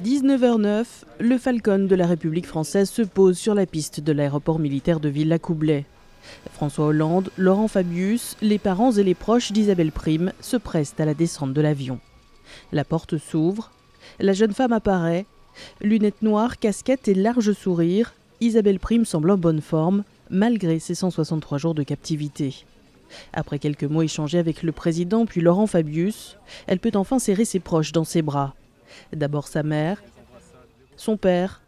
19h09, le Falcon de la République française se pose sur la piste de l'aéroport militaire de Villacoublay. François Hollande, Laurent Fabius, les parents et les proches d'Isabelle Prime se pressent à la descente de l'avion. La porte s'ouvre, la jeune femme apparaît, lunettes noires, casquette et large sourire. Isabelle Prime semble en bonne forme, malgré ses 163 jours de captivité. Après quelques mots échangés avec le président puis Laurent Fabius, elle peut enfin serrer ses proches dans ses bras. D'abord sa mère, son père,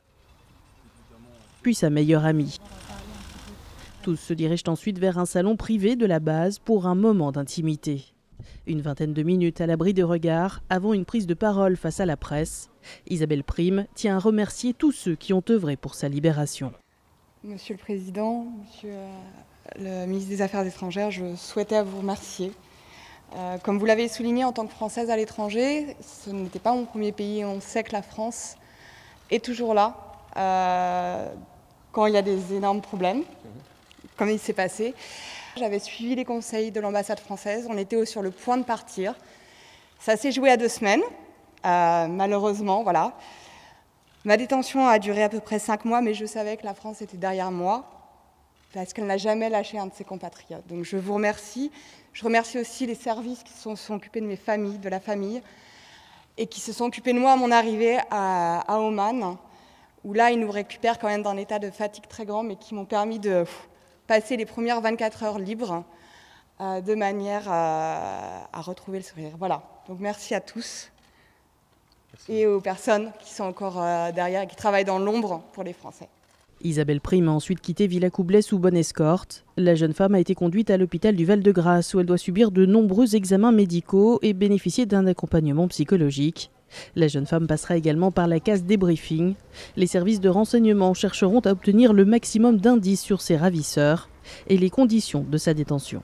puis sa meilleure amie. Tous se dirigent ensuite vers un salon privé de la base pour un moment d'intimité. Une vingtaine de minutes à l'abri des regards avant une prise de parole face à la presse. Isabelle Prime tient à remercier tous ceux qui ont œuvré pour sa libération. Monsieur le Président, Monsieur le ministre des Affaires étrangères, je souhaitais vous remercier. Comme vous l'avez souligné, en tant que Française à l'étranger, ce n'était pas mon premier pays. On sait que la France est toujours là quand il y a des énormes problèmes, comme il s'est passé. J'avais suivi les conseils de l'ambassade française. On était sur le point de partir. Ça s'est joué à 2 semaines, malheureusement, voilà. Ma détention a duré à peu près 5 mois, mais je savais que la France était derrière moi, parce qu'elle n'a jamais lâché un de ses compatriotes. Donc je vous remercie. Je remercie aussi les services qui se sont occupés de mes familles, de la famille, et qui se sont occupés de moi à mon arrivée à Oman, où là, ils nous récupèrent quand même dans un état de fatigue très grand, mais qui m'ont permis de passer les premières 24 heures libres, de manière à retrouver le sourire. Voilà. Donc merci à tous. Merci. Et aux personnes qui sont encore derrière et qui travaillent dans l'ombre pour les Français. Isabelle Prime a ensuite quitté Villacoublay sous bonne escorte. La jeune femme a été conduite à l'hôpital du Val-de-Grâce où elle doit subir de nombreux examens médicaux et bénéficier d'un accompagnement psychologique. La jeune femme passera également par la case débriefing. Les services de renseignement chercheront à obtenir le maximum d'indices sur ses ravisseurs et les conditions de sa détention.